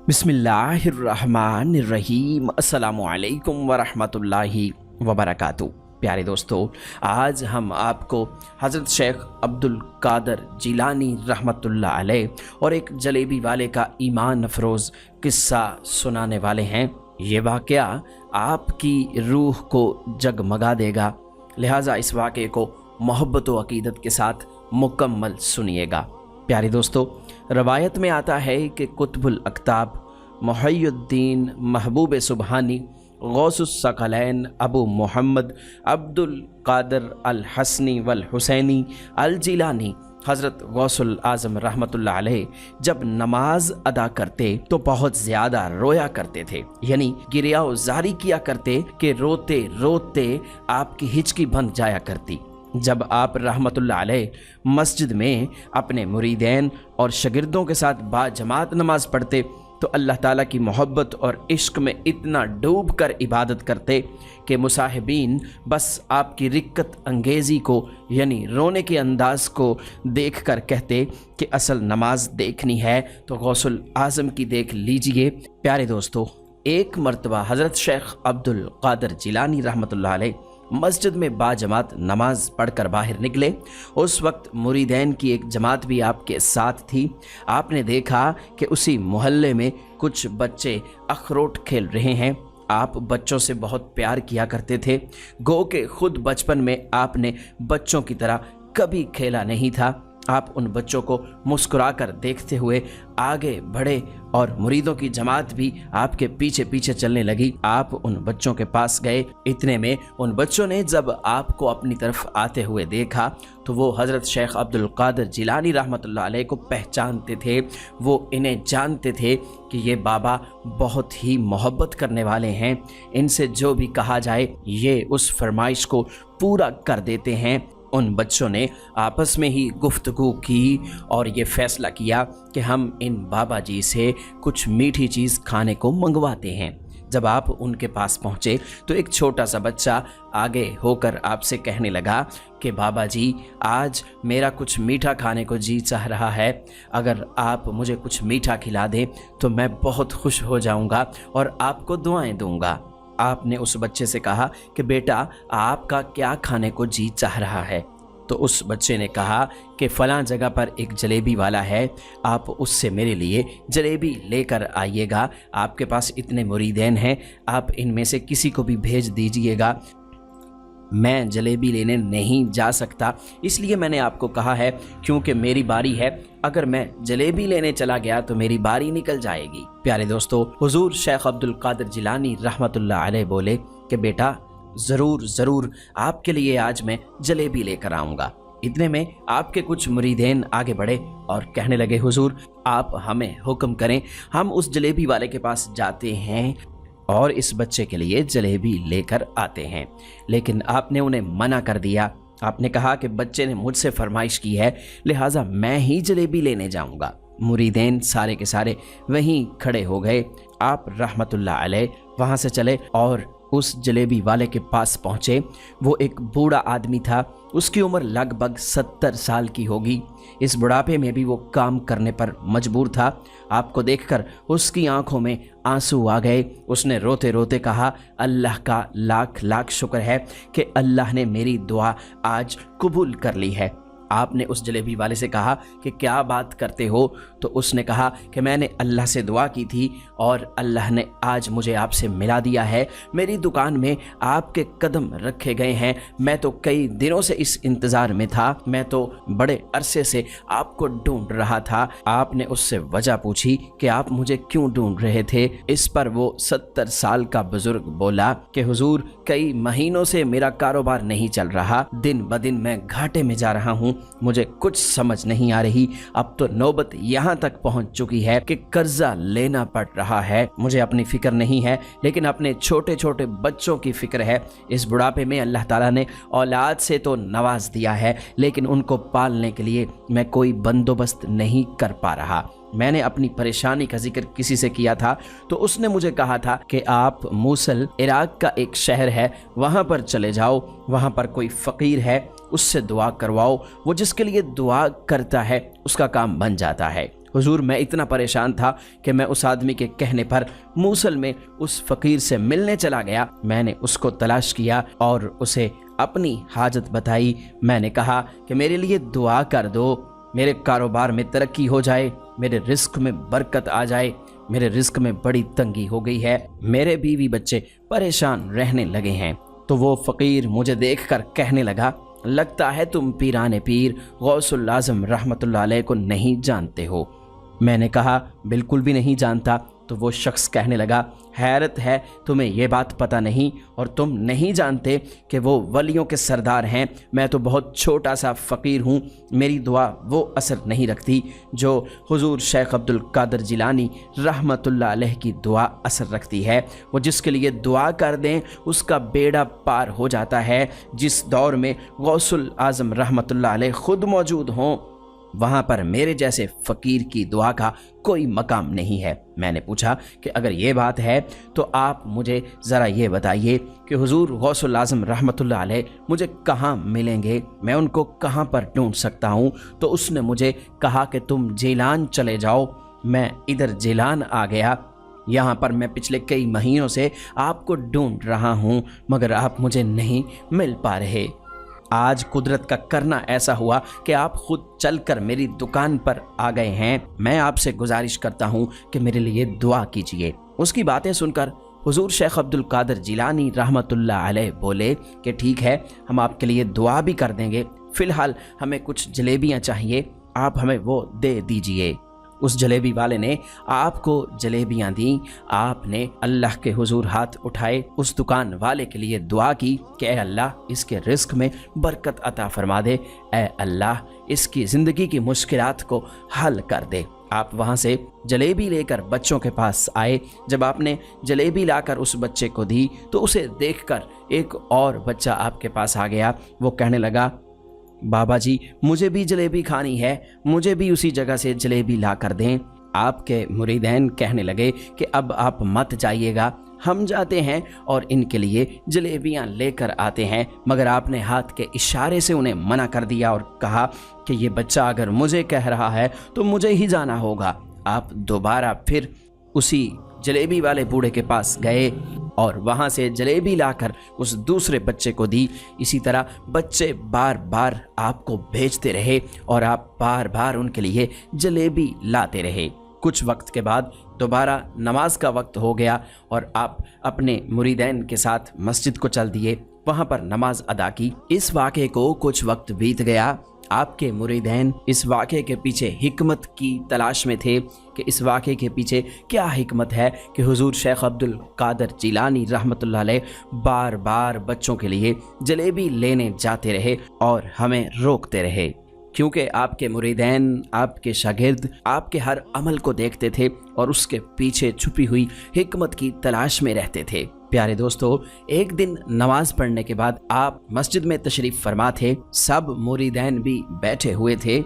बिस्मिल्लाहिर्रहमानिर्रहीम। अस्सलामुअलैकुम वरहमतुल्लाहि वबरकातुहू। प्यारे दोस्तों, आज हम आपको हज़रत शेख अब्दुल कादर जिलानी रहमतुल्लाह अलैह और एक जलेबी वाले का ईमान अफरोज़ किस्सा सुनाने वाले हैं। ये वाक़या आपकी रूह को जगमगा देगा, लिहाजा इस वाक़े को मोहब्बत व अक़ीदत के साथ मुकम्मल सुनिएगा। प्यारे दोस्तों, रवायत में आता है कि कुतुबुल अक़ताब मुहय्यिद्दीन महबूब सुबहानी गौसुस सकलैन अबू मोहम्मद अब्दुल कादर अल हसनी वल हुसैनी अल जिलानी हज़रत गौसुल आज़म रहमतुल्लाह अलैह जब नमाज अदा करते तो बहुत ज़्यादा रोया करते थे, यानी गिरिया जारी किया करते कि रोते रोते आपकी हिचकी बंध जाया करती। जब आप रहमतुल्लाह अलैह मस्जिद में अपने मुरीदैन और शागिर्दों के साथ बाजमात नमाज पढ़ते तो अल्लाह ताला की मोहब्बत और इश्क में इतना डूब कर इबादत करते कि मुसाहिबीन बस आपकी रिक्कत अंगेज़ी को यानी रोने के अंदाज़ को देख कर कहते कि असल नमाज देखनी है तो गौसुल आज़म की देख लीजिए। प्यारे दोस्तों, एक मरतबा हज़रत शेख अब्दुल कादर जिलानी रहमतुल्लाह अलैह मस्जिद में बाजमात नमाज पढ़कर बाहर निकले। उस वक्त मुरीदैन की एक जमात भी आपके साथ थी। आपने देखा कि उसी मोहल्ले में कुछ बच्चे अखरोट खेल रहे हैं। आप बच्चों से बहुत प्यार किया करते थे, गो के खुद बचपन में आपने बच्चों की तरह कभी खेला नहीं था। आप उन बच्चों को मुस्कुरा कर देखते हुए आगे बढ़े और मुरीदों की जमात भी आपके पीछे पीछे चलने लगी। आप उन बच्चों के पास गए। इतने में उन बच्चों ने जब आपको अपनी तरफ आते हुए देखा तो वो हज़रत शेख अब्दुल कादर जिलानी रहमतुल्लाह अलैह को पहचानते थे। वो इन्हें जानते थे कि ये बाबा बहुत ही मोहब्बत करने वाले हैं, इनसे जो भी कहा जाए ये उस फरमाइश को पूरा कर देते हैं। उन बच्चों ने आपस में ही गुफ्तगू की और ये फ़ैसला किया कि हम इन बाबा जी से कुछ मीठी चीज़ खाने को मंगवाते हैं। जब आप उनके पास पहुँचे तो एक छोटा सा बच्चा आगे होकर आपसे कहने लगा कि बाबा जी, आज मेरा कुछ मीठा खाने को जी चाह रहा है, अगर आप मुझे कुछ मीठा खिला दें तो मैं बहुत खुश हो जाऊंगा और आपको दुआएं दूंगा। आपने उस बच्चे से कहा कि बेटा, आपका क्या खाने को जी चाह रहा है? तो उस बच्चे ने कहा कि फ़लाँ जगह पर एक जलेबी वाला है, आप उससे मेरे लिए जलेबी लेकर आइएगा। आपके पास इतने मुरीदैन हैं, आप इनमें से किसी को भी भेज दीजिएगा। मैं जलेबी लेने नहीं जा सकता, इसलिए मैंने आपको कहा है क्योंकि मेरी बारी है। अगर मैं जलेबी लेने चला गया तो मेरी बारी निकल जाएगी। प्यारे दोस्तों, हुजूर शेख अब्दुल कादर जिलानी रहमतुल्लाह अलैह बोले कि बेटा, ज़रूर ज़रूर आपके लिए आज मैं जलेबी लेकर आऊँगा। इतने में आपके कुछ मुरीदैन आगे बढ़े और कहने लगे, हुजूर आप हमें हुक्म करें, हम उस जलेबी वाले के पास जाते हैं और इस बच्चे के लिए जलेबी लेकर आते हैं। लेकिन आपने उन्हें मना कर दिया। आपने कहा कि बच्चे ने मुझसे फरमाइश की है, लिहाजा मैं ही जलेबी लेने जाऊंगा। मुरीदैन सारे के सारे वहीं खड़े हो गए। आप रहमतुल्लाह अलैह वहाँ से चले और उस जलेबी वाले के पास पहुँचे। वो एक बूढ़ा आदमी था, उसकी उम्र लगभग 70 साल की होगी। इस बुढ़ापे में भी वो काम करने पर मजबूर था। आपको देखकर उसकी आंखों में आंसू आ गए। उसने रोते रोते कहा, अल्लाह का लाख लाख शुक्र है कि अल्लाह ने मेरी दुआ आज कबूल कर ली है। आपने उस जलेबी वाले से कहा कि क्या बात करते हो? तो उसने कहा कि मैंने अल्लाह से दुआ की थी और अल्लाह ने आज मुझे आपसे मिला दिया है। मेरी दुकान में आपके कदम रखे गए हैं। मैं तो कई दिनों से इस इंतज़ार में था, मैं तो बड़े अरसे से आपको ढूंढ रहा था। आपने उससे वजह पूछी कि आप मुझे क्यों ढूंढ रहे थे। इस पर वो 70 साल का बुजुर्ग बोला कि हुजूर, कई महीनों से मेरा कारोबार नहीं चल रहा, दिन ब दिन मैं घाटे में जा रहा हूँ, मुझे कुछ समझ नहीं आ रही। अब तो नौबत यहाँ तक पहुँच चुकी है कि कर्जा लेना पड़ रहा है। मुझे अपनी फिक्र नहीं है, लेकिन अपने छोटे छोटे बच्चों की फिक्र है। इस बुढ़ापे में अल्लाह ताला ने औलाद से तो नवाज दिया है, लेकिन उनको पालने के लिए मैं कोई बंदोबस्त नहीं कर पा रहा। मैंने अपनी परेशानी का जिक्र किसी से किया था तो उसने मुझे कहा था कि आप मूसल इराक का एक शहर है, वहाँ पर चले जाओ, वहाँ पर कोई फ़कीर है, उससे दुआ करवाओ, वो जिसके लिए दुआ करता है उसका काम बन जाता है। हुजूर मैं इतना परेशान था कि मैं उस आदमी के कहने पर मूसल में उस फ़कीर से मिलने चला गया। मैंने उसको तलाश किया और उसे अपनी हाजत बताई। मैंने कहा कि मेरे लिए दुआ कर दो, मेरे कारोबार में तरक्की हो जाए, मेरे रिस्क में बरकत आ जाए। मेरे रिस्क में बड़ी तंगी हो गई है, मेरे बीवी बच्चे परेशान रहने लगे हैं। तो वो फ़कीर मुझे देखकर कहने लगा, लगता है तुम पीराने पीर गौसुल आज़म रहमतुल्लाह अलैह को नहीं जानते हो। मैंने कहा बिल्कुल भी नहीं जानता। तो वो शख्स कहने लगा, हैरत है तुम्हें ये बात पता नहीं और तुम नहीं जानते कि वो वलियों के सरदार हैं। मैं तो बहुत छोटा सा फ़कीर हूँ, मेरी दुआ वो असर नहीं रखती जो हुजूर शेख अब्दुल कादर जिलानी रहमतुल्लाह अलैह की दुआ असर रखती है। वो जिसके लिए दुआ कर दें उसका बेड़ा पार हो जाता है। जिस दौर में गौसुल आज़म रहमतुल्लाह अलैह ख़ुद मौजूद हों, वहाँ पर मेरे जैसे फ़कीर की दुआ का कोई मकाम नहीं है। मैंने पूछा कि अगर ये बात है तो आप मुझे ज़रा ये बताइए कि हुजूर गौसुल आज़म रहमतुल्लाह अलैह मुझे कहाँ मिलेंगे, मैं उनको कहाँ पर ढूंढ सकता हूँ। तो उसने मुझे कहा कि तुम जेलान चले जाओ। मैं इधर जेलान आ गया। यहाँ पर मैं पिछले कई महीनों से आपको ढूंढ रहा हूँ मगर आप मुझे नहीं मिल पा रहे। आज कुदरत का करना ऐसा हुआ कि आप खुद चलकर मेरी दुकान पर आ गए हैं। मैं आपसे गुजारिश करता हूँ कि मेरे लिए दुआ कीजिए। उसकी बातें सुनकर हुजूर शेख अब्दुल कादर जिलानी रहमतुल्लाह अलैह बोले कि ठीक है, हम आपके लिए दुआ भी कर देंगे। फ़िलहाल हमें कुछ जलेबियाँ चाहिए, आप हमें वो दे दीजिए। उस जलेबी वाले ने आपको जलेबियां दी। आपने अल्लाह के हुजूर हाथ उठाए, उस दुकान वाले के लिए दुआ की कि ए अल्लाह इसके रिस्क में बरकत अता फरमा दे, ए अल्लाह इसकी ज़िंदगी की मुश्किलात को हल कर दे। आप वहाँ से जलेबी लेकर बच्चों के पास आए। जब आपने जलेबी लाकर उस बच्चे को दी तो उसे देखकर एक और बच्चा आपके पास आ गया। वो कहने लगा, बाबा जी मुझे भी जलेबी खानी है, मुझे भी उसी जगह से जलेबी ला कर दें। आपके मुरीदैन कहने लगे कि अब आप मत जाइएगा, हम जाते हैं और इनके लिए जलेबियां लेकर आते हैं। मगर आपने हाथ के इशारे से उन्हें मना कर दिया और कहा कि ये बच्चा अगर मुझे कह रहा है तो मुझे ही जाना होगा। आप दोबारा फिर उसी जलेबी वाले बूढ़े के पास गए और वहाँ से जलेबी लाकर उस दूसरे बच्चे को दी। इसी तरह बच्चे बार बार आपको भेजते रहे और आप बार बार उनके लिए जलेबी लाते रहे। कुछ वक्त के बाद दोबारा नमाज का वक्त हो गया और आप अपने मुरीदैन के साथ मस्जिद को चल दिए, वहाँ पर नमाज अदा की। इस वाक़े को कुछ वक्त बीत गया। आपके मुरीदैन इस वाक़े के पीछे हिकमत की तलाश में थे कि इस वाक़े के पीछे क्या हिकमत है कि हुजूर शेख अब्दुल कादर जिलानी रहमतुल्लाह अलैह बार बार बच्चों के लिए जलेबी लेने जाते रहे और हमें रोकते रहे, क्योंकि आपके मुरीदैन, आपके शागिर्द आपके हर अमल को देखते थे और उसके पीछे छुपी हुई हिकमत की तलाश में रहते थे। प्यारे दोस्तों, एक दिन नमाज पढ़ने के बाद आप मस्जिद में तशरीफ़ फरमा थे, सब मुरीदैन भी बैठे हुए थे।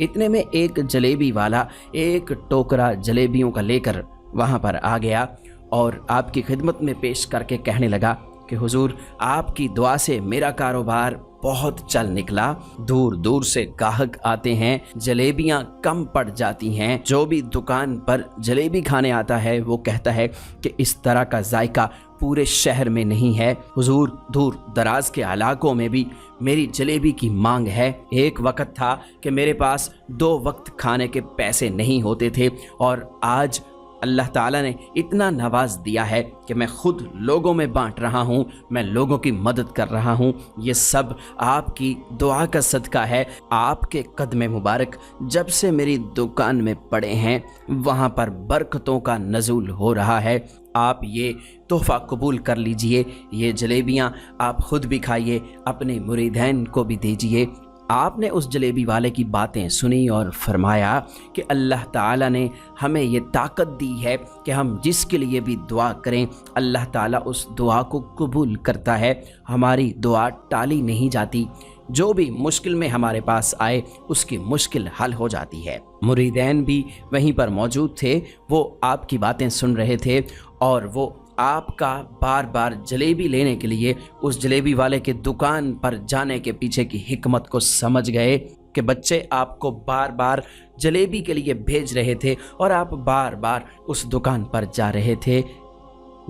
इतने में एक जलेबी वाला एक टोकरा जलेबियों का लेकर वहाँ पर आ गया और आपकी खिदमत में पेश करके कहने लगा कि हुजूर आपकी दुआ से मेरा कारोबार बहुत चल निकला, दूर दूर से गाहक आते हैं, जलेबियां कम पड़ जाती हैं। जो भी दुकान पर जलेबी खाने आता है वो कहता है कि इस तरह का जायका पूरे शहर में नहीं है। हुजूर दूर दराज के इलाकों में भी मेरी जलेबी की मांग है। एक वक्त था कि मेरे पास 2 वक्त खाने के पैसे नहीं होते थे और आज अल्लाह ताला ने इतना नवाज दिया है कि मैं खुद लोगों में बांट रहा हूँ, मैं लोगों की मदद कर रहा हूँ। ये सब आपकी दुआ का सदका है। आपके कदम मुबारक जब से मेरी दुकान में पड़े हैं वहाँ पर बरकतों का नज़ूल हो रहा है। आप ये तोहफ़ा कबूल कर लीजिए, ये जलेबियाँ आप खुद भी खाइए, अपने मुरीदैन को भी दीजिए। आपने उस जलेबी वाले की बातें सुनी और फरमाया कि अल्लाह ताला ने हमें ये ताकत दी है कि हम जिसके लिए भी दुआ करें अल्लाह ताला उस दुआ को कबूल करता है। हमारी दुआ टाली नहीं जाती, जो भी मुश्किल में हमारे पास आए उसकी मुश्किल हल हो जाती है। मुरीदैन भी वहीं पर मौजूद थे, वो आपकी बातें सुन रहे थे और वो आपका बार बार जलेबी लेने के लिए उस जलेबी वाले के दुकान पर जाने के पीछे की हिकमत को समझ गए। کہ بچے آپ کو بار بار جلیبی کے لیے بھیج رہے تھے اور آپ بار بار اس دکان پر جا رہے تھے۔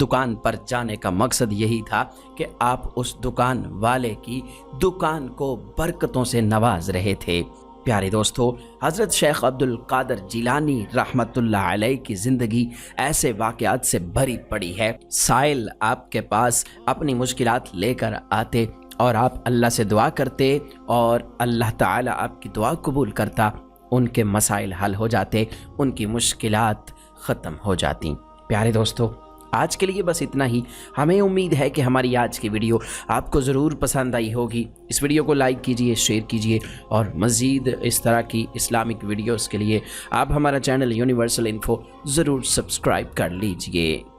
دکان پر جانے کا مقصد یہی تھا کہ آپ اس دکان والے کی دکان کو برکتوں سے نواز رہے تھے۔ پیارے دوستو، حضرت شیخ عبد القادر جیلانی رحمۃ اللہ علیہ کی زندگی ایسے واقعات سے بھری پڑی ہے۔ سائل آپ کے پاس اپنی مشکلات لے کر آتے اور آپ اللہ سے دعا کرتے اور اللہ تعالیٰ آپ کی دعا قبول کرتا، ان کے مسائل حل ہو جاتے، ان کی مشکلات ختم ہو جاتی۔ پیارے دوستو، آج کے لیے بس اتنا ہی۔ ہمیں امید ہے کہ ہماری آج کی ویڈیو آپ کو ضرور پسند آئی ہوگی۔ اس ویڈیو کو لائک کیجئے، شیئر کیجئے اور مزید اس طرح کی اسلامک ویڈیوز کے لیے آپ ہمارا چینل یونیورسل انفو ضرور سبسکرائب کر لیجئے۔